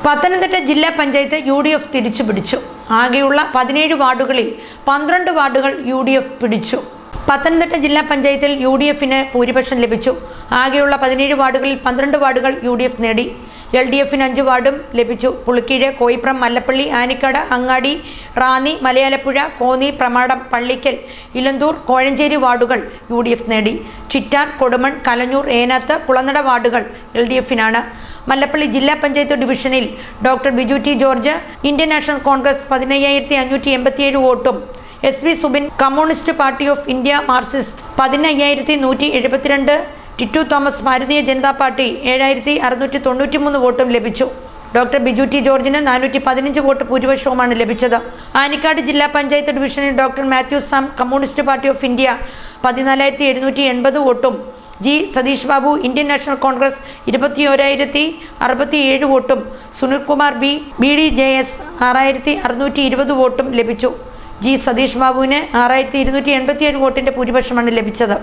പത്തനംതിട്ട ജില്ലാ പഞ്ചായത്ത് UDF തിരിച്ചുപിടിച്ചു. ആകെയുള്ള 17 വാർഡുകളിൽ 12 വാർഡുകൾ UDF പിടിച്ചു. പത്തനംതിട്ട ജില്ലാ പഞ്ചായത്തിൽ UDFന് ഭൂരിപക്ഷം ലഭിച്ചു. ആകെയുള്ള 17 വാർഡുകളിൽ 12 വാർഡുകൾ UDF നേടി. LDFന് 5 വാർഡും ലഭിച്ചു. പുളിക്കീഴ്, കോയിപ്രം, മല്ലപ്പള്ളി, ആനിക്കാട്, അങ്ങാടി, റാന്നി, മലയാലപ്പുഴ, കോന്നി, പ്രമാടം, പള്ളിക്കൽ, ഇലന്തൂർ, കോഴഞ്ചേരി വാർഡുകൾ UDF നേടി. ചിറ്റാർ, കൊടുമൺ, കലഞ്ഞൂർ, ഏനാത്ത്, കുളനട വാർഡുകൾ LDFനാണ്. മല്ലപ്പള്ളി ജില്ലാ പഞ്ചായത്ത് ഡിവിഷനിൽ doctor Biju T George Indian National Congress 15,587 വോട്ടും, SV Subin communist Party of India Marxist 15,172, Tittu Thomas Bharatiya Janata party 7,693 വോട്ടും ലഭിച്ചു. ഡോക്ടർ ബിജു ടി ജോർജിന് 415 വോട്ട് ഭൂരിപക്ഷവുമാണ് ലഭിച്ചത്. ആനിക്കാട് ജില്ലാ പഞ്ചായത്ത് ഡിവിഷനിൽ doctor Mathew Sam Communist Party of India 14,780 വോട്ടും, G Satheesh Babu Indian National Congress 21,067 വോട്ടും, സുനിൽകുമാർ BDJS 6,620 വോട്ടും ലഭിച്ചു. G സതീഷ് ബാബുവിന് 6,287 വോട്ടിന്റെ ഭൂരിപക്ഷമാണ് ലഭിച്ചത്.